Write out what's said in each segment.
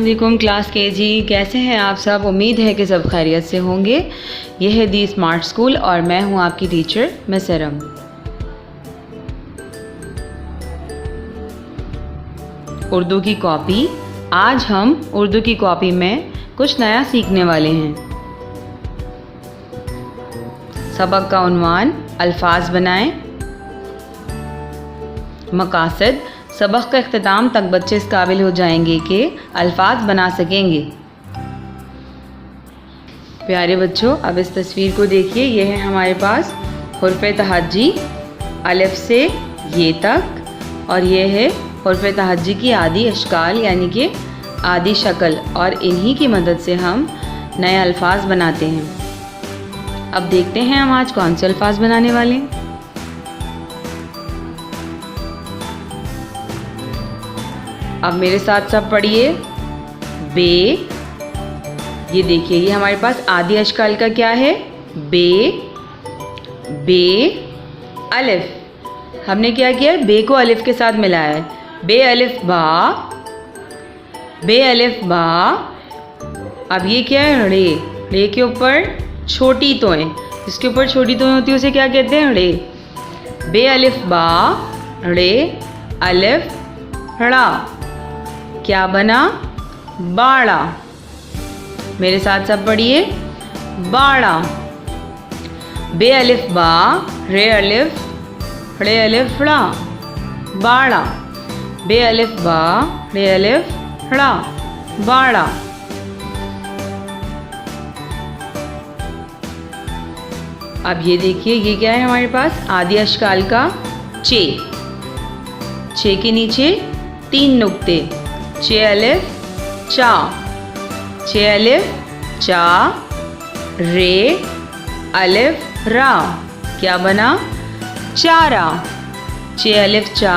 वालेकुम class KG. कैसे हैं आप सब? उम्मीद है कि सब खैरियत से होंगे। यह है दी स्मार्ट स्कूल और मैं हूं आपकी टीचर मिस अरम। उर्दू की कॉपी। आज हम उर्दू की कॉपी में कुछ नया सीखने वाले हैं। सबक का उन्वान अल्फाज बनाएं। मकासद सबक के अख्ताम तक बच्चे इस काबिल हो जाएंगे कि अल्फाज बना सकेंगे। प्यारे बच्चों, अब इस तस्वीर को देखिए। यह है हमारे पास हुर्फ़े तहज्जी अलिफ से ये तक, और यह है हुर्फ़े तहज्जी की आदि अशकाल यानी कि आदि शक्ल, और इन्हीं की मदद से हम नए अल्फाज बनाते हैं। अब देखते हैं हम आज कौन से अल्फाज बनाने वाले हैं। अब मेरे साथ सब पढ़िए। बे, ये देखिए, ये हमारे पास आदि अशकाल का क्या है? बे। बे अलिफ, हमने क्या किया? बे को अलिफ के साथ मिलाया है। बे अलिफ बा, बे अलिफ बा। अब ये क्या है? रे। रे के ऊपर छोटी तोएं, जिसके ऊपर छोटी तोएं होती है उसे क्या कहते हैं? रे। बे अलिफ बा, रे अलिफ ड़ा। क्या बना? बाड़ा। मेरे साथ सब पढ़िए। बाड़ा। बे अलिफ बा, रे अलिफ ड़ा। बाड़ा। बे अलिफ बा, रे अलिफ ड़ा। बाड़ा। अब ये देखिए, ये क्या है हमारे पास? आदि अशकाल का चे। चे के नीचे 3 नुक्ते। चे अलिफ चा, चे अलिफ चा, रे अलिफ रा। क्या बना? चारा। चे अलिफ चा,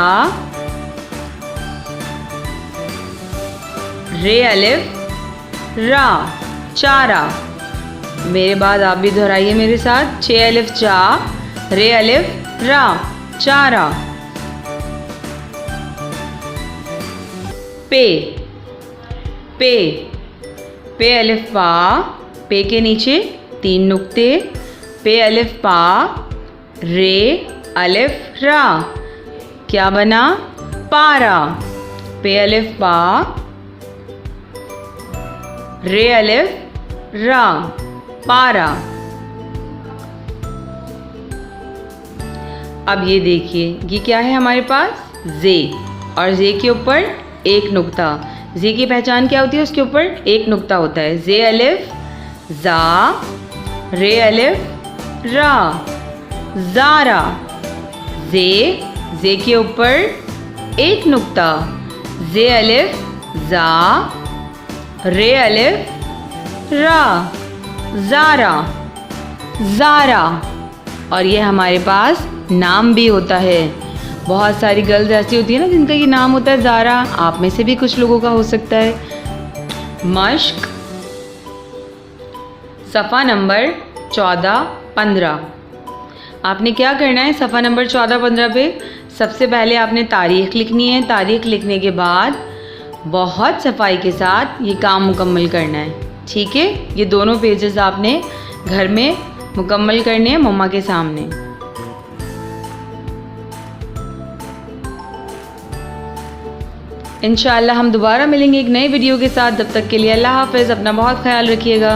रे अलिफ रा, चारा। मेरे बाद आप भी दोहराइए मेरे साथ। चे अलिफ चा, रे अलिफ रा, चारा। पे। पे, पे अलिफ पा, पे के नीचे 3 नुक्ते। पे अलिफ पा, रे अलिफ रा। क्या बना? पारा। पे अलिफ पा, रे अलिफ रा, पारा। अब ये देखिए, ये क्या है हमारे पास? जे, और जे के ऊपर 1 नुक्ता। जे की पहचान क्या होती है? उसके ऊपर 1 नुक्ता होता है। जे अलिफ जा, रे अलिफ रा, जारा। जे के ऊपर 1 नुक्ता। जे अलिफ जा, रे अलिफ रा, जारा, जारा। और ये हमारे पास नाम भी होता है। बहुत सारी गर्ल्स ऐसी होती है ना जिनका ये नाम होता है ज़ारा। आप में से भी कुछ लोगों का हो सकता है। मश्क। सफ़ा नंबर 14-15। आपने क्या करना है? सफ़ा नंबर 14-15 पे सबसे पहले आपने तारीख़ लिखनी है। तारीख़ लिखने के बाद बहुत सफाई के साथ ये काम मुकम्मल करना है। ठीक है? ये दोनों पेजेस आपने घर में मुकम्मल करने हैं मम्मा के सामने। इंशाअल्लाह हम दोबारा मिलेंगे एक नई वीडियो के साथ। तब तक के लिए अल्लाह हाफ़िज़। अपना बहुत ख्याल रखिएगा।